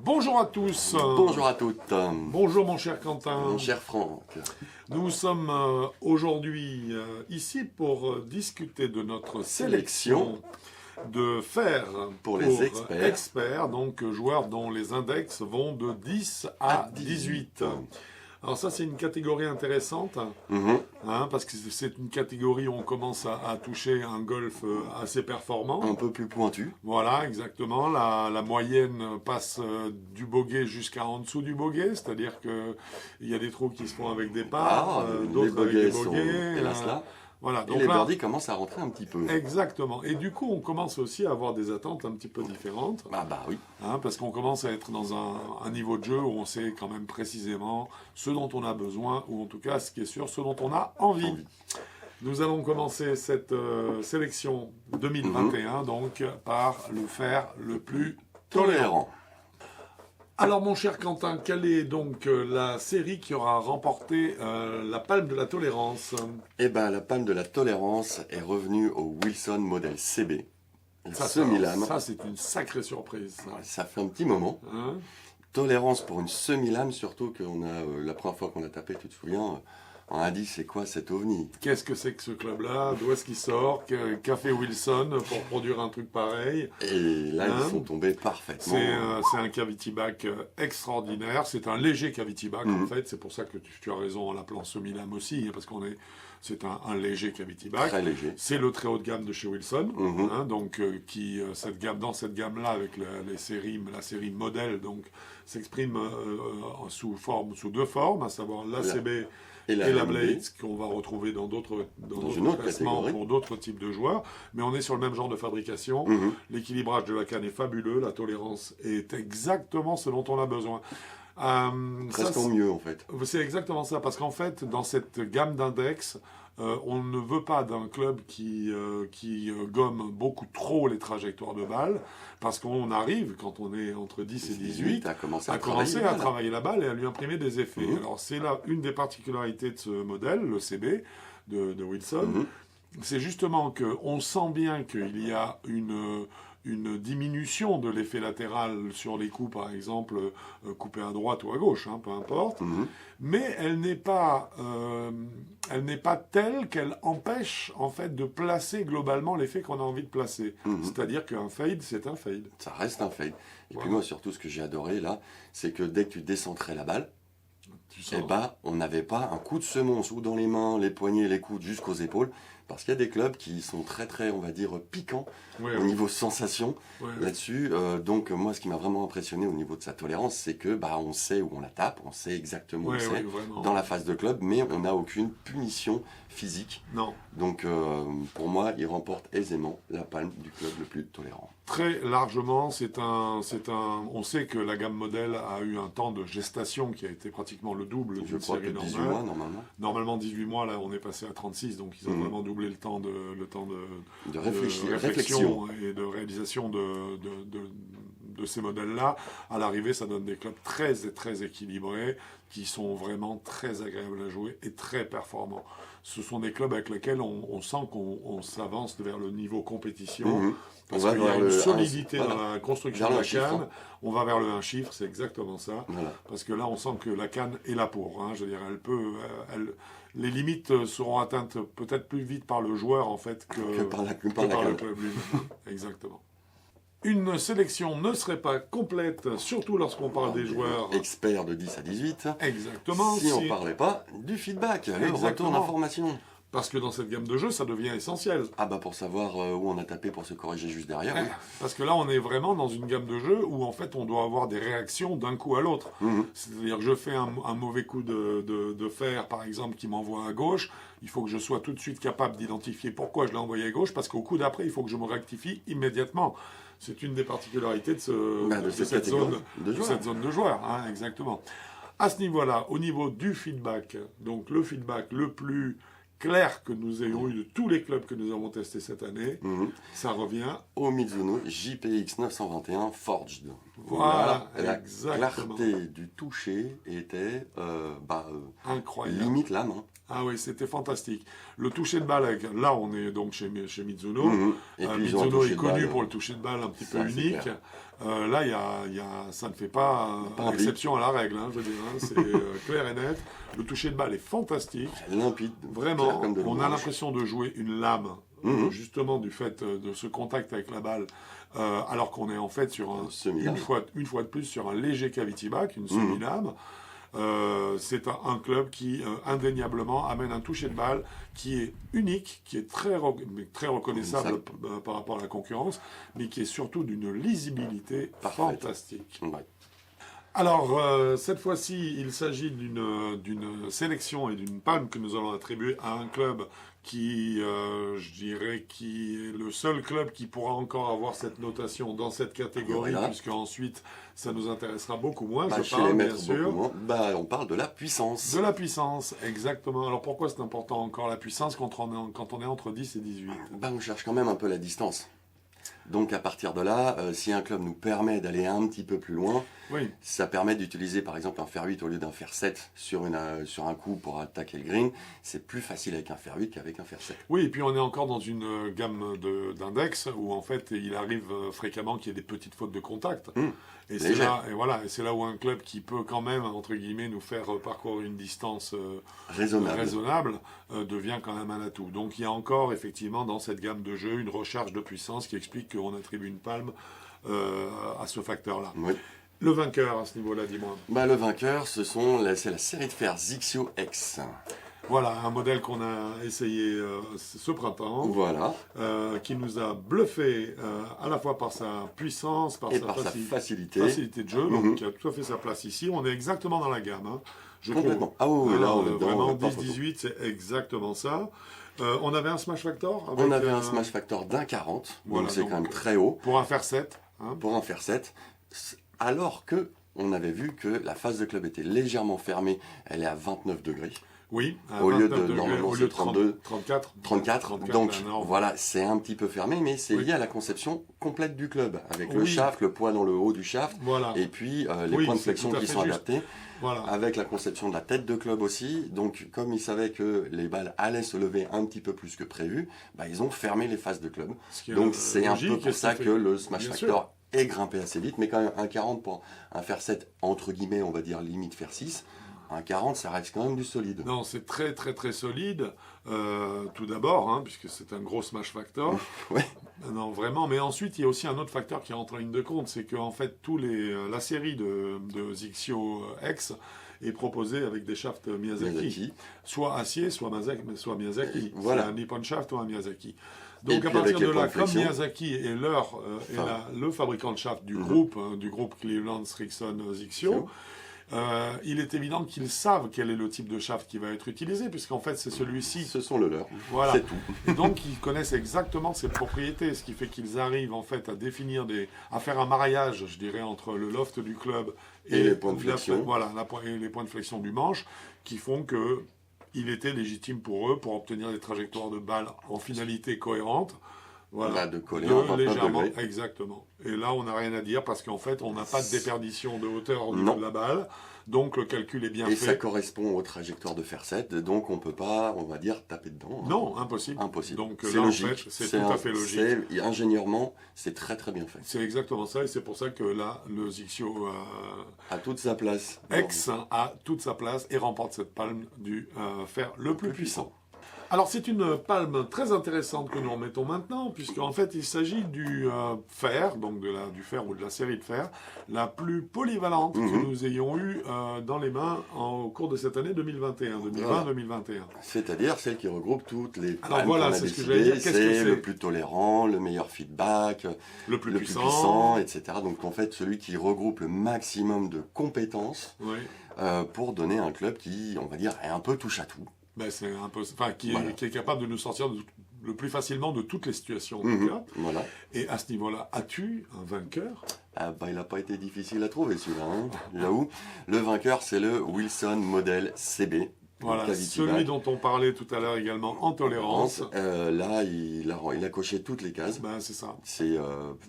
Bonjour à tous. Bonjour à toutes. Bonjour mon cher Quentin. Mon cher Franck. Nous sommes aujourd'hui ici pour discuter de notre sélection de fer pour les experts, donc joueurs dont les index vont de 10 à 18. Alors ça, c'est une catégorie intéressante, parce que c'est une catégorie où on commence à toucher un golf assez performant. Un peu plus pointu. Voilà, exactement. La moyenne passe du bogey jusqu'à en dessous du bogey, c'est-à-dire qu'il y a des trous qui se font avec des parts, d'autres avec des bogeys. Hélas là. Voilà, donc les birdies commencent à rentrer un petit peu. Exactement. Et du coup, on commence aussi à avoir des attentes un petit peu différentes. Bah oui. Parce qu'on commence à être dans un niveau de jeu où on sait quand même précisément ce dont on a besoin, ou en tout cas, ce qui est sûr, ce dont on a envie. Nous allons commencer cette sélection 2021 donc par le fer le plus tolérant. Alors mon cher Quentin, quelle est donc la série qui aura remporté la palme de la tolérance? Eh bien, la palme de la tolérance est revenue au Wilson modèle CB. Ça, c'est une sacrée surprise. Ça fait un petit moment. Tolérance pour une semi-lame, surtout qu'on a la première fois qu'on a tapé, tu te souviens, on a dit, c'est quoi cet ovni? Qu'est-ce que c'est que ce club-là? D'où est-ce qu'il sort? Qu'a fait Wilson pour produire un truc pareil? Et là, ils sont tombés parfaitement. C'est un cavity back extraordinaire. C'est un léger cavity back, en fait. C'est pour ça que tu as raison en l'appelant semi-lame aussi, parce c'est un léger cavity back. Très léger. C'est le très haut de gamme de chez Wilson. Donc, dans cette gamme-là, avec la série modèle, donc, s'exprime sous deux formes, à savoir l'ACB et la Blade, qu'on va retrouver dans d'autres classements pour d'autres types de joueurs. Mais on est sur le même genre de fabrication. L'équilibrage de la canne est fabuleux. La tolérance est exactement ce dont on a besoin. Presque en mieux, en fait. C'est exactement ça. Parce qu'en fait, dans cette gamme d'index, on ne veut pas d'un club qui gomme beaucoup trop les trajectoires de balles, parce qu'on arrive, quand on est entre 10 et 18, à commencer à travailler la balle et à lui imprimer des effets. Alors c'est là une des particularités de ce modèle, le CB de Wilson, c'est justement qu'on sent bien qu'il y a une diminution de l'effet latéral sur les coups, par exemple, coupés à droite ou à gauche, peu importe, mais elle n'est pas telle qu'elle empêche, en fait, de placer globalement l'effet qu'on a envie de placer. C'est-à-dire qu'un fade, c'est un fade. Ça reste un fade. Et puis moi, surtout, ce que j'ai adoré, là, c'est que dès que tu décentrais la balle, on n'avait pas un coup de semonce ou dans les mains, les poignets, les coudes jusqu'aux épaules, parce qu'il y a des clubs qui sont très, très, on va dire, piquants au niveau sensation là-dessus. Donc, moi, ce qui m'a vraiment impressionné au niveau de sa tolérance, c'est que on sait où on la tape, on sait exactement où c'est dans la phase de club, mais on n'a aucune punition physique. Non. Donc, pour moi, il remporte aisément la palme du club le plus tolérant. Très largement, on sait que la gamme modèle a eu un temps de gestation qui a été pratiquement le double d'une série normale. 18 mois, normalement. Normalement 18 mois, là on est passé à 36, donc ils ont vraiment doublé le temps de réflexion et de réalisation de ces modèles-là. À l'arrivée, ça donne des clubs très, très équilibrés, qui sont vraiment très agréables à jouer et très performants. Ce sont des clubs avec lesquels on sent qu'on s'avance vers le niveau compétition, parce qu'il y a une solidité dans la construction de la canne. On va vers le 1 chiffre, c'est exactement ça. Parce que là, on sent que la canne est là pour. Je veux dire, les limites seront atteintes peut-être plus vite par le joueur, en fait, que par le club lui-même. Exactement. Une sélection ne serait pas complète, surtout lorsqu'on parle des joueurs experts de 10 à 18. Exactement. Si on ne parlait pas du feedback, le retour d'information. Parce que dans cette gamme de jeu, ça devient essentiel. Pour savoir où on a tapé pour se corriger juste derrière. Parce que là, on est vraiment dans une gamme de jeu où, en fait, on doit avoir des réactions d'un coup à l'autre. C'est-à-dire que je fais un mauvais coup de fer, par exemple, qui m'envoie à gauche. Il faut que je sois tout de suite capable d'identifier pourquoi je l'ai envoyé à gauche, parce qu'au coup d'après, il faut que je me rectifie immédiatement. C'est une des particularités de cette zone de joueurs. Exactement. À ce niveau-là, au niveau du feedback, donc le feedback le plus clair que nous ayons eu de tous les clubs que nous avons testés cette année, ça revient au Mizuno JPX 921 Forged. Voilà, la clarté du toucher était incroyable. Limite la main. Ah oui, c'était fantastique. Le toucher de balle, là on est donc chez Mizuno. Et puis, Mizuno est connu pour le toucher de balle un petit peu unique. Là, ça ne fait pas exception à la règle, hein, je veux dire. Hein, c'est clair et net. Le toucher de balle est fantastique. Limpide. Vraiment, on a l'impression de jouer une lame, justement du fait de ce contact avec la balle, alors qu'on est en fait sur une fois de plus sur un léger cavity back, une semi-lame. C'est un club qui indéniablement amène un toucher de balle qui est unique, qui est très reconnaissable par rapport à la concurrence, mais qui est surtout d'une lisibilité fantastique. Ouais. Alors, cette fois-ci, il s'agit d'une sélection et d'une palme que nous allons attribuer à un club qui, je dirais, qui est le seul club qui pourra encore avoir cette notation dans cette catégorie, puisque ensuite, ça nous intéressera beaucoup moins, je parle, bien sûr. On parle de la puissance. De la puissance, exactement. Alors, pourquoi c'est important encore la puissance quand on est entre 10 et 18 ? On cherche quand même un peu la distance. Donc à partir de là, si un club nous permet d'aller un petit peu plus loin, ça permet d'utiliser par exemple un fer 8 au lieu d'un fer 7 sur un coup pour attaquer le green. C'est plus facile avec un fer 8 qu'avec un fer 7. Oui, et puis on est encore dans une gamme d'index où en fait il arrive fréquemment qu'il y ait des petites fautes de contact. Et c'est là où un club qui peut quand même, entre guillemets, nous faire parcourir une distance raisonnable devient quand même un atout. Donc il y a encore effectivement dans cette gamme de jeux une recharge de puissance qui explique qu'on attribue une palme à ce facteur-là. Oui. Le vainqueur à ce niveau-là, dis-moi. Le vainqueur, c'est la série de fer Zixio X. Voilà, un modèle qu'on a essayé ce printemps, qui nous a bluffé à la fois par sa puissance, par sa facilité de jeu, donc qui a tout à fait sa place ici. On est exactement dans la gamme, hein, je complètement. trouve. Ah oui, là on est vraiment 10-18, c'est exactement ça. On avait un smash factor avec, on avait un smash factor d'1,40, donc c'est quand même très haut. Pour un fer 7. Hein. Pour un fer 7, alors que on avait vu que la face de club était légèrement fermée, elle est à 29 degrés. Oui, au lieu de normalement c'est 32, 34. Donc voilà, c'est un petit peu fermé, mais c'est lié à la conception complète du club, avec le shaft, le poids dans le haut du shaft, et puis les points de flexion qui sont adaptés, avec la conception de la tête de club aussi. Donc comme ils savaient que les balles allaient se lever un petit peu plus que prévu, ils ont fermé les faces de club. Donc c'est un peu pour ça que le smash factor est grimpé assez vite, mais quand même 1,40 pour un fer 7, entre guillemets, on va dire limite fer 6. Un 40, ça reste quand même du solide. Non, c'est très très très solide, tout d'abord, hein, puisque c'est un gros smash factor. Non, vraiment, mais ensuite, il y a aussi un autre facteur qui rentre en ligne de compte, c'est qu'en fait, la série de Zixio X est proposée avec des shafts Miyazaki. Soit acier, soit Miyazaki. Voilà. C'est un Nippon shaft ou un Miyazaki. Donc à partir de là, comme Miyazaki est le fabricant de shaft du groupe Cleveland-Strixon-Zixio, il est évident qu'ils savent quel est le type de shaft qui va être utilisé, puisqu'en fait c'est celui-ci. Ce sont le leur, voilà. C'est tout. Et donc ils connaissent exactement ses propriétés, ce qui fait qu'ils arrivent en fait à faire un mariage, je dirais, entre le loft du club et les points de flexion. Les points de flexion du manche, qui font que il était légitime pour eux pour obtenir des trajectoires de balles en finalité cohérentes. Voilà, de coller légèrement, exactement. Et là, on n'a rien à dire parce qu'en fait, on n'a pas de déperdition de hauteur au niveau de la balle. Donc, le calcul est bien fait. Et ça correspond aux trajectoires de fer 7. Donc, on ne peut pas, on va dire, taper dedans. Hein. Non, impossible. Donc, c'est logique. En fait, c'est tout à fait logique. Ingénieurement, c'est très très bien fait. C'est exactement ça. Et c'est pour ça que là, le Zixio a toute sa place. X a toute sa place et remporte cette palme du fer le plus puissant. Alors c'est une palme très intéressante que nous remettons maintenant, puisqu'en fait il s'agit du fer, donc du fer ou de la série de fer, la plus polyvalente que nous ayons eue dans les mains au cours de cette année 2020-2021. C'est-à-dire celle qui regroupe toutes les palmes. Alors voilà, c'est ce que je vais dire. C'est le plus tolérant, le meilleur feedback, le plus puissant, etc. Donc en fait celui qui regroupe le maximum de compétences pour donner un club qui, on va dire, est un peu touche à tout. C'est un peu, qui est capable de nous sortir le plus facilement de toutes les situations. En tout cas. Voilà. Et à ce niveau-là, as-tu un vainqueur ? Il n'a pas été difficile à trouver celui-là, hein, j'avoue. Le vainqueur, c'est le Wilson Model CB. Voilà, celui dont on parlait tout à l'heure également en tolérance. Là, il a coché toutes les cases. C'est ça. C'est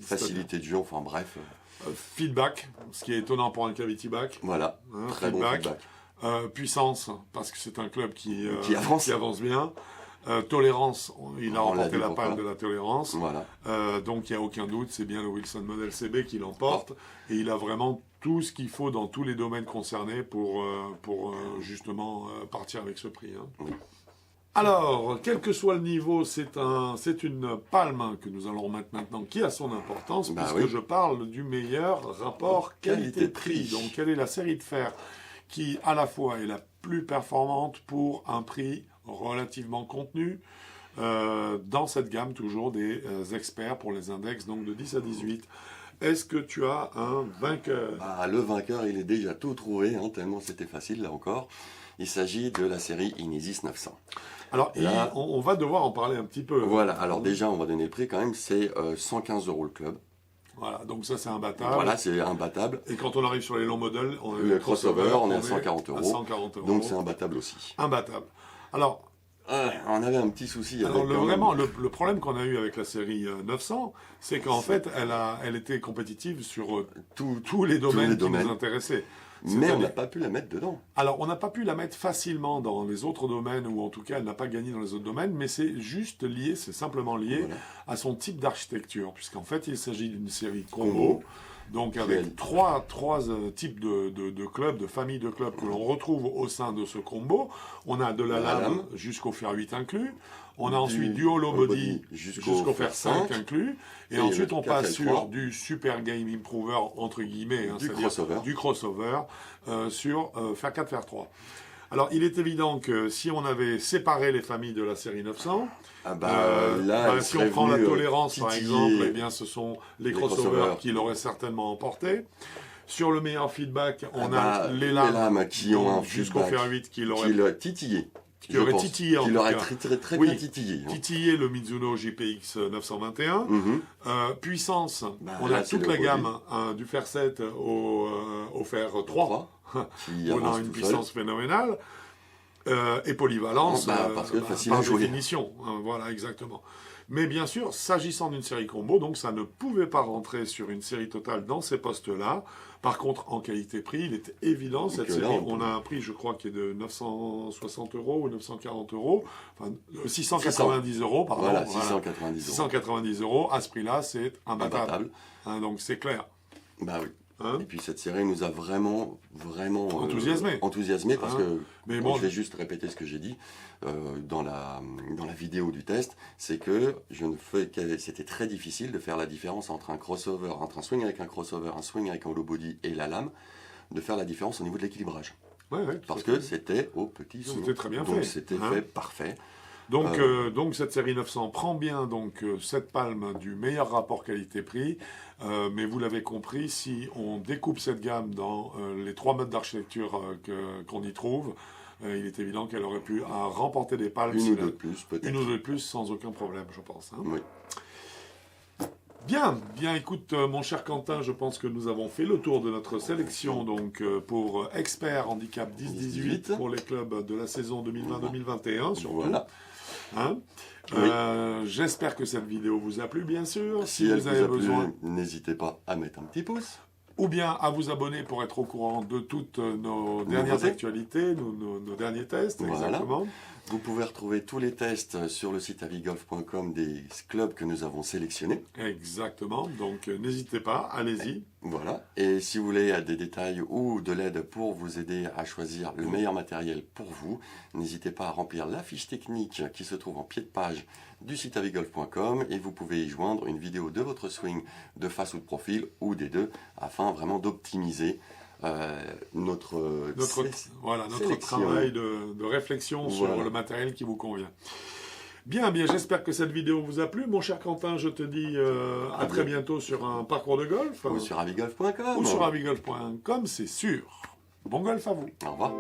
facilité de jeu, enfin bref. Feedback, ce qui est étonnant pour un cavity back. Voilà, très bon feedback. Puissance, parce que c'est un club qui avance bien. Tolérance, il a remporté la palme de la tolérance. Voilà. Donc il n'y a aucun doute, c'est bien le Wilson Model CB qui l'emporte. Et il a vraiment tout ce qu'il faut dans tous les domaines concernés pour justement partir avec ce prix. Hein. Oui. Alors, quel que soit le niveau, c'est une palme que nous allons remettre maintenant qui a son importance, puisque je parle du meilleur rapport qualité-prix. Donc, quelle est la série de fer qui, à la fois, est la plus performante pour un prix relativement contenu dans cette gamme toujours des experts pour les index, donc de 10 à 18. Est-ce que tu as un vainqueur? Le vainqueur, il est déjà tout trouvé, hein, tellement c'était facile là encore. Il s'agit de la série Inesis 900. Alors, là, on va devoir en parler un petit peu. Voilà, alors déjà, on va donner le prix quand même, c'est 115 € le club. Voilà, donc ça c'est imbattable. Voilà, c'est imbattable. Et quand on arrive sur les longs modèles, le crossover, on est à 140 €. 140 €. Donc c'est imbattable aussi. Imbattable. Alors, on avait un petit souci. Alors le problème qu'on a eu avec la série 900, c'est qu'en fait, elle était compétitive sur tous les domaines qui nous intéressaient. Mais on n'a pas pu la mettre dedans. Alors, on n'a pas pu la mettre facilement dans les autres domaines, ou en tout cas, elle n'a pas gagné dans les autres domaines, mais c'est juste lié, c'est simplement lié à son type d'architecture, puisqu'en fait, il s'agit d'une série combo, donc avec trois types de clubs, de familles de clubs que l'on retrouve au sein de ce combo. On a de la lame jusqu'au fer 8 inclus. On a ensuite du hollow body jusqu'au fer 5 inclus. Et ensuite, on passe sur du super game improver, entre guillemets, hein, du crossover, sur fer 4, fer 3. Alors, il est évident que si on avait séparé les familles de la série 900, si on prend la tolérance, par exemple, eh bien, ce sont les crossovers qui l'auraient certainement emporté. Sur le meilleur feedback, on a les lames qui ont un jusqu'au fer 8 qui l'auraient titillé. Qui aurait titillé, qui l'aurait très bien titillé. Titillé le Mizuno JPX 921. Puissance, on a toute la gamme du fer 7 au fer 3. On a une puissance phénoménale. Et polyvalence, parce que facile par à jouer. définition. Voilà, exactement. Mais bien sûr, s'agissant d'une série combo, donc ça ne pouvait pas rentrer sur une série totale dans ces postes-là. Par contre, en qualité-prix, il est évident, cette série, on a un prix, je crois, qui est de 960 € ou 940 €, enfin 690 €, pardon. Voilà, 690 €. 690 €, à ce prix-là, c'est imbattable. Hein, donc c'est clair. Bah oui. Hein? Et puis cette série nous a vraiment enthousiasmé parce que, je vais juste répéter ce que j'ai dit dans la vidéo du test, c'est que c'était très difficile de faire la différence entre un crossover, entre un swing avec un crossover, un swing avec un hollow body et la lame, de faire la différence au niveau de l'équilibrage. Parce que c'était au petit saut. C'était très bien fait. Donc c'était fait parfait. Donc cette série 900 prend bien cette palme du meilleur rapport qualité-prix, mais vous l'avez compris, si on découpe cette gamme dans les 3 modes d'architecture qu'on y trouve, il est évident qu'elle aurait pu remporter des palmes. Une ou deux de plus, peut-être. Une ou deux de plus, sans aucun problème, je pense. Hein. Oui. Bien, écoute, mon cher Quentin, je pense que nous avons fait le tour de notre sélection pour expert handicap 10-18 pour les clubs de la saison 2020-2021, surtout. Voilà. Hein j'espère que cette vidéo vous a plu, bien sûr. Si vous avez besoin, n'hésitez pas à mettre un petit pouce. Ou bien à vous abonner pour être au courant de toutes nos dernières actualités, nos derniers tests. Voilà. Exactement. Vous pouvez retrouver tous les tests sur le site avigolf.com des clubs que nous avons sélectionnés. Exactement, donc n'hésitez pas, allez-y. Voilà, et si vous voulez des détails ou de l'aide pour vous aider à choisir le meilleur matériel pour vous, n'hésitez pas à remplir la fiche technique qui se trouve en pied de page du site avigolf.com et vous pouvez y joindre une vidéo de votre swing de face ou de profil ou des deux afin vraiment d'optimiser notre travail de réflexion sur le matériel qui vous convient. Bien, j'espère que cette vidéo vous a plu. Mon cher Quentin, je te dis à très bientôt sur un parcours de golf. Ou sur avigolf.com. Ou sur avigolf.com, c'est sûr. Bon golf à vous. Au revoir.